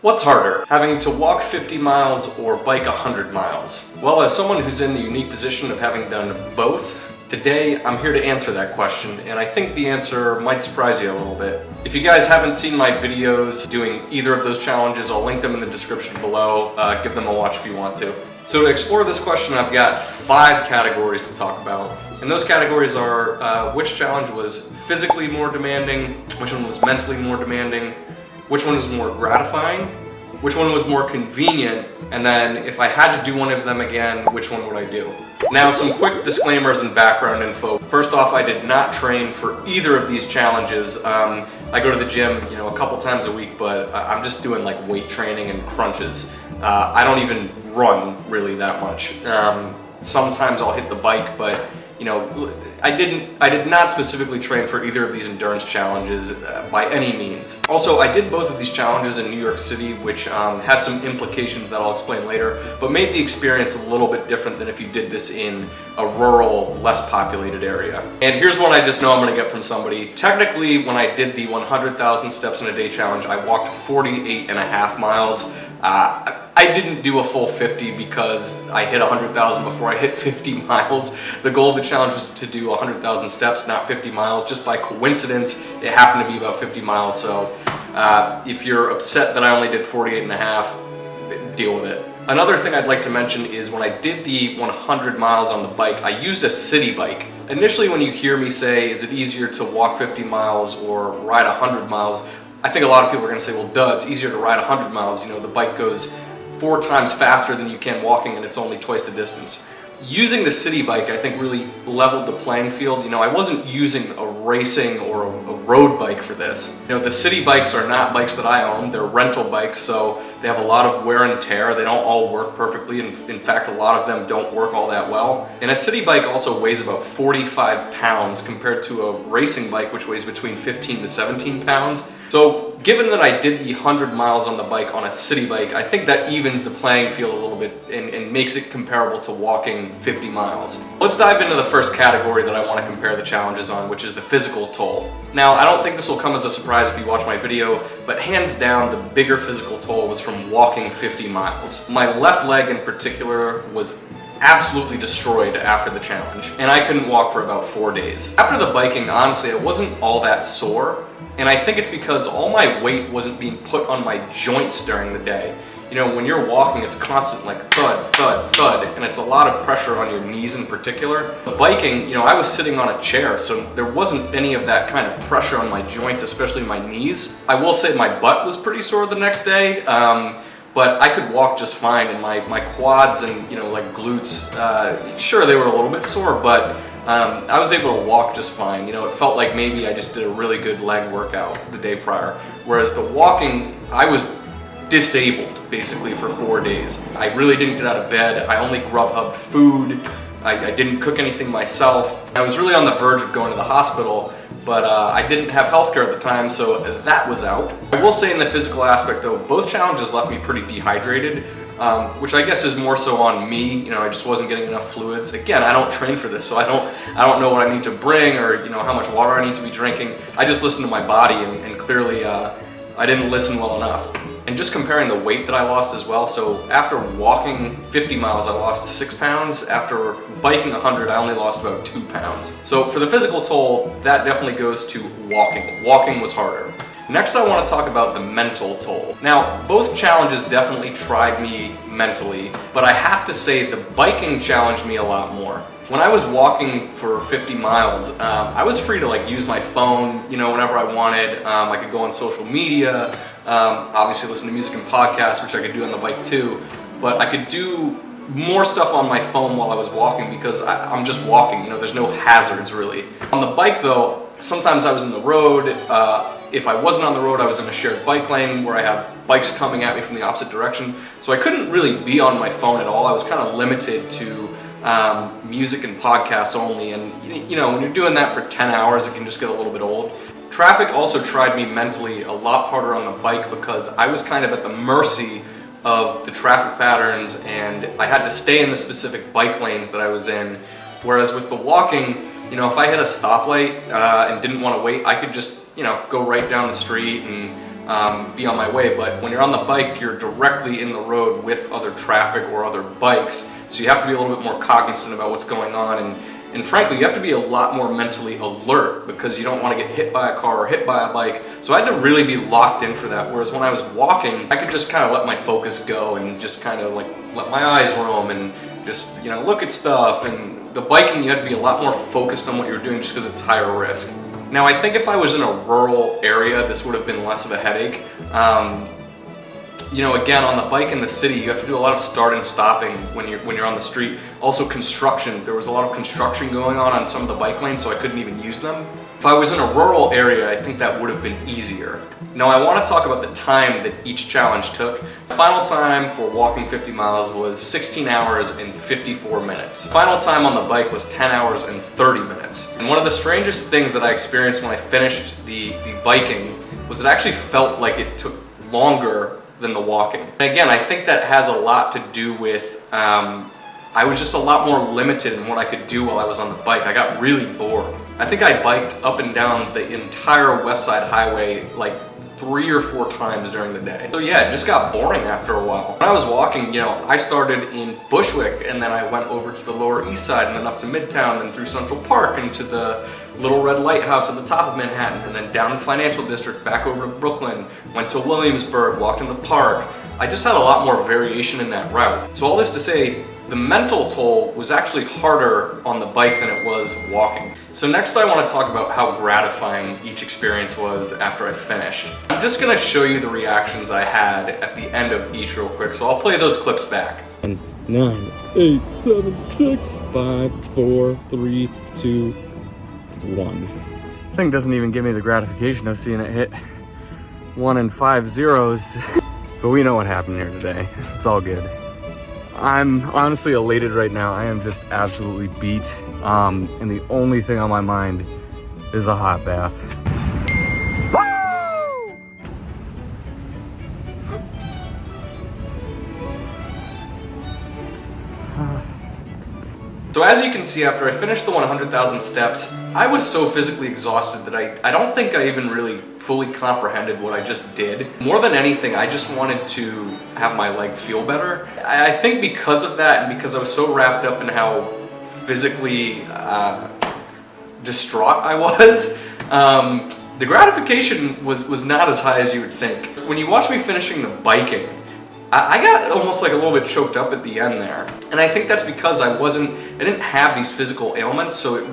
What's harder, having to walk 50 miles or bike 100 miles? Well, as someone who's in the unique position of having done both, today I'm here to answer that question, and I think the answer might surprise you a little bit. If you guys haven't seen my videos doing either of those challenges, I'll link them in the description below. Give them a watch if you want to. So to explore this question, I've got 5 categories to talk about. And those categories are which challenge was physically more demanding, which one was mentally more demanding, which one was more gratifying, which one was more convenient, and then if I had to do one of them again, which one would I do? Now, some quick disclaimers and background info. First off, I did not train for either of these challenges. I go to the gym, a couple times a week, but I'm just doing like weight training and crunches. I don't even run really that much. Sometimes I'll hit the bike, but I did not specifically train for either of these endurance challenges by any means. Also, I did both of these challenges in New York City, which had some implications that I'll explain later, but made the experience a little bit different than if you did this in a rural, less populated area. And here's one I just know I'm gonna get from somebody. Technically, when I did the 100,000 steps in a day challenge, I walked 48.5 miles. I didn't do a full 50 because I hit 100,000 before I hit 50 miles. The goal of the challenge was to do 100,000 steps, not 50 miles. Just by coincidence, it happened to be about 50 miles. So if you're upset that I only did 48.5, deal with it. Another thing I'd like to mention is when I did the 100 miles on the bike, I used a city bike. Initially, when you hear me say, is it easier to walk 50 miles or ride 100 miles? I think a lot of people are gonna say, well, duh, it's easier to ride 100 miles. The bike goes 4 times faster than you can walking, and it's only twice the distance. Using the city bike, I think, really leveled the playing field. I wasn't using a racing or a road bike for this. The city bikes are not bikes that I own. They're rental bikes, so they have a lot of wear and tear. They don't all work perfectly. In fact, a lot of them don't work all that well. And a city bike also weighs about 45 pounds compared to a racing bike, which weighs between 15 to 17 pounds. So given that I did the 100 miles on the bike on a city bike, I think that evens the playing field a little bit and makes it comparable to walking 50 miles. Let's dive into the first category that I want to compare the challenges on, which is the physical toll. Now, I don't think this will come as a surprise if you watch my video, but hands down, the bigger physical toll was from walking 50 miles. My left leg in particular was absolutely destroyed after the challenge, and I couldn't walk for about 4 days. After the biking, honestly, I wasn't all that sore, and I think it's because all my weight wasn't being put on my joints during the day. When you're walking, it's constant like thud, thud, thud, and it's a lot of pressure on your knees in particular. The biking, I was sitting on a chair, so there wasn't any of that kind of pressure on my joints, especially my knees. I will say my butt was pretty sore the next day, but I could walk just fine, and my quads and like glutes, sure, they were a little bit sore, but I was able to walk just fine. It felt like maybe I just did a really good leg workout the day prior. Whereas the walking, I was disabled basically for 4 days. I really didn't get out of bed. I only Grubhubbed food. I didn't cook anything myself. I was really on the verge of going to the hospital, but I didn't have healthcare at the time, so that was out. I will say in the physical aspect though, both challenges left me pretty dehydrated, which I guess is more so on me. I just wasn't getting enough fluids. Again, I don't train for this, so I don't know what I need to bring or how much water I need to be drinking. I just listen to my body, and clearly I didn't listen well enough. And just comparing the weight that I lost as well, so after walking 50 miles, I lost 6 pounds. After biking 100, I only lost about 2 pounds. So for the physical toll, that definitely goes to walking. Walking was harder. Next, I want to talk about the mental toll. Now, both challenges definitely tried me mentally, but I have to say the biking challenged me a lot more. When I was walking for 50 miles, I was free to use my phone, whenever I wanted. I could go on social media, obviously listen to music and podcasts, which I could do on the bike too. But I could do more stuff on my phone while I was walking because I'm just walking. There's no hazards really. On the bike though, sometimes I was in the road. If I wasn't on the road, I was in a shared bike lane where I have bikes coming at me from the opposite direction. So I couldn't really be on my phone at all. I was kind of limited to music and podcasts only, and when you're doing that for 10 hours, it can just get a little bit old. Traffic also tried me mentally a lot harder on the bike because I was kind of at the mercy of the traffic patterns, and I had to stay in the specific bike lanes that I was in. Whereas with the walking, if I hit a stoplight and didn't want to wait, I could just go right down the street and be on my way. But when you're on the bike, you're directly in the road with other traffic or other bikes, so you have to be a little bit more cognizant about what's going on, and frankly, you have to be a lot more mentally alert because you don't want to get hit by a car or hit by a bike. So I had to really be locked in for that. Whereas when I was walking, I could just kind of let my focus go and just kind of like let my eyes roam and just, you know, look at stuff. And the biking, you had to be a lot more focused on what you're doing just because it's higher risk. Now, I think if I was in a rural area, this would have been less of a headache. You know, again, on the bike in the city, you have to do a lot of start and stopping when you're on the street. Also construction. There was a lot of construction going on some of the bike lanes, so I couldn't even use them. If I was in a rural area, I think that would have been easier. Now, I want to talk about the time that each challenge took. The final time for walking 50 miles was 16 hours and 54 minutes. The final time on the bike was 10 hours and 30 minutes. And one of the strangest things that I experienced when I finished the biking was it actually felt like it took longer than the walking. And again, I think that has a lot to do with I was just a lot more limited in what I could do while I was on the bike. I got really bored. I think I biked up and down the entire West Side Highway like 3 or 4 times during the day. So yeah, it just got boring after a while. When I was walking, you know, I started in Bushwick and then I went over to the Lower East Side and then up to Midtown, then through Central Park and to the Little Red Lighthouse at the top of Manhattan, and then down the Financial District, back over to Brooklyn, went to Williamsburg, walked in the park. I just had a lot more variation in that route. So all this to say, the mental toll was actually harder on the bike than it was walking. So next I want to talk about how gratifying each experience was after I finished. I'm just going to show you the reactions I had at the end of each real quick, so I'll play those clips back. 9, 8, 7, 6, 5, 4, 3, 2, 1. Thing doesn't even give me the gratification of seeing it hit 1 and 5 zeros. But we know what happened here today. It's all good. I'm honestly elated right now. I am just absolutely beat. And the only thing on my mind is a hot bath. So as you can see, after I finished the 100,000 steps, I was so physically exhausted that I don't think I even really fully comprehended what I just did. More than anything, I just wanted to have my leg feel better. I think because of that, and because I was so wrapped up in how physically distraught I was, the gratification was not as high as you would think. When you watch me finishing the biking, I got almost like a little bit choked up at the end there. And I think that's because I didn't have these physical ailments, so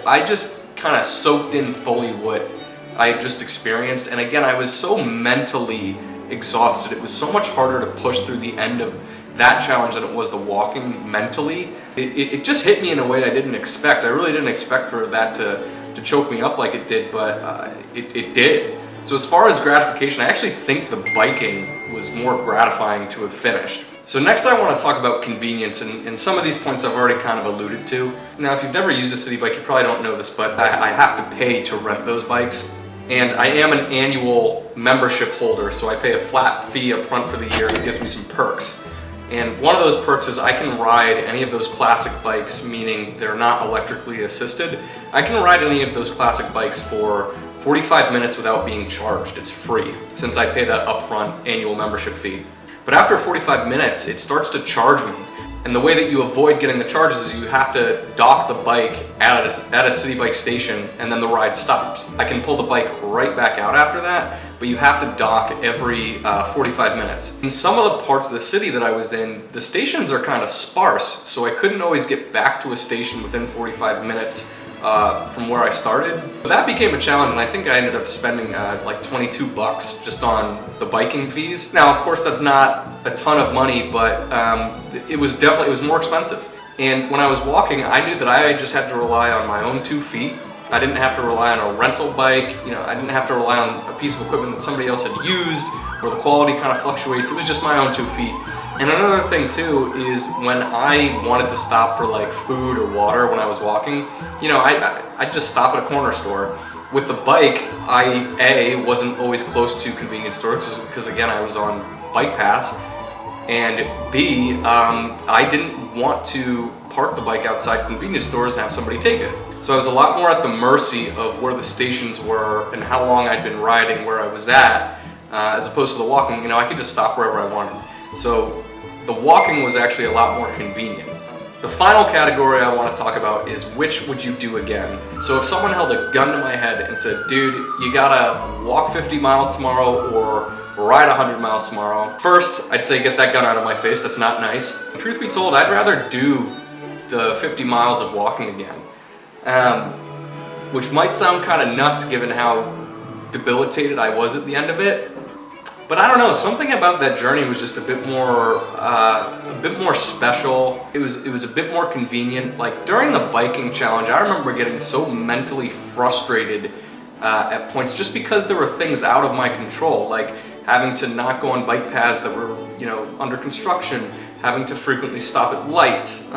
I just kind of soaked in fully what I had just experienced. And again, I was so mentally exhausted. It was so much harder to push through the end of that challenge than it was the walking mentally. It just hit me in a way I didn't expect. I really didn't expect for that to choke me up like it did, but it did. So as far as gratification, I actually think the biking was more gratifying to have finished. So next I want to talk about convenience, and some of these points I've already kind of alluded to. Now if you've never used a city bike, you probably don't know this, but I have to pay to rent those bikes. And I am an annual membership holder, so I pay a flat fee up front for the year, and it gives me some perks. And one of those perks is I can ride any of those classic bikes, meaning they're not electrically assisted. I can ride any of those classic bikes for 45 minutes without being charged. It's free, since I pay that upfront annual membership fee. But after 45 minutes, it starts to charge me. And the way that you avoid getting the charges is you have to dock the bike at a city bike station, and then the ride stops. I can pull the bike right back out after that, but you have to dock every 45 minutes. In some of the parts of the city that I was in, the stations are kind of sparse, so I couldn't always get back to a station within 45 minutes from where I started. So that became a challenge, and I think I ended up spending like $22 just on the biking fees. Now, of course, that's not a ton of money, but it was more expensive. And when I was walking, I knew that I just had to rely on my own 2 feet. I didn't have to rely on a rental bike. I didn't have to rely on a piece of equipment that somebody else had used, where the quality kind of fluctuates. It was just my own 2 feet. And another thing too is when I wanted to stop for like food or water when I was walking, I'd just stop at a corner store. With the bike, I wasn't always close to convenience stores because again, I was on bike paths, and B, I didn't want to park the bike outside convenience stores and have somebody take it. So I was a lot more at the mercy of where the stations were and how long I'd been riding, where I was at. as opposed to the walking, you know, I could just stop wherever I wanted. So the walking was actually a lot more convenient. The final category I want to talk about is which would you do again? So if someone held a gun to my head and said, dude, you gotta walk 50 miles tomorrow or ride 100 miles tomorrow. First, I'd say get that gun out of my face, that's not nice. Truth be told, I'd rather do the 50 miles of walking again. Which might sound kind of nuts given how debilitated I was at the end of it. But I don't know, something about that journey was just a bit more special. It was a bit more convenient. Like during the biking challenge, I remember getting so mentally frustrated at points just because there were things out of my control, like having to not go on bike paths that were, you know, under construction, having to frequently stop at lights,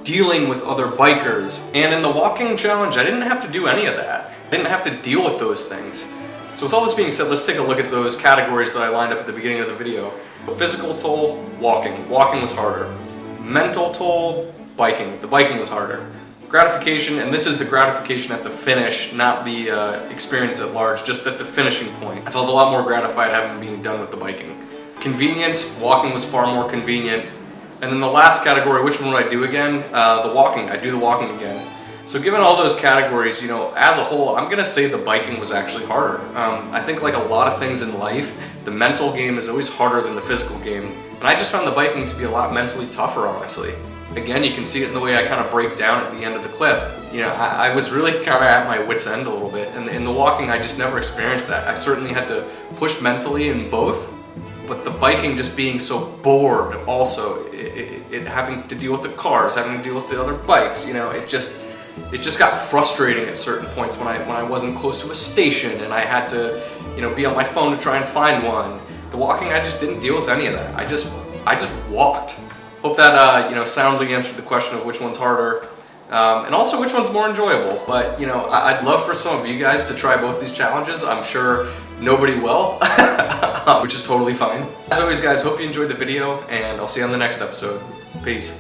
dealing with other bikers. And in the walking challenge, I didn't have to do any of that. I didn't have to deal with those things. So with all this being said, let's take a look at those categories that I lined up at the beginning of the video. Physical toll, walking. Walking was harder. Mental toll, biking. The biking was harder. Gratification, and this is the gratification at the finish, not the experience at large, just at the finishing point. I felt a lot more gratified having been done with the biking. Convenience, walking was far more convenient. And then the last category, which one would I do again? The walking. I'd do the walking again. So given all those categories, you know, as a whole, I'm gonna say the biking was actually harder. I think like a lot of things in life, the mental game is always harder than the physical game. And I just found the biking to be a lot mentally tougher, honestly. Again, you can see it in the way I kind of break down at the end of the clip. You know, I was really kind of at my wit's end a little bit. And in the walking, I just never experienced that. I certainly had to push mentally in both, but the biking just being so bored also, it having to deal with the cars, having to deal with the other bikes, you know, it just got frustrating at certain points when I wasn't close to a station and I had to, you know, be on my phone to try and find one. The walking, I just didn't deal with any of that. I just walked. Hope that, you know, soundly answered the question of which one's harder, and also which one's more enjoyable. But, you know, I'd love for some of you guys to try both these challenges. I'm sure nobody will, which is totally fine. As always, guys, hope you enjoyed the video, and I'll see you on the next episode. Peace.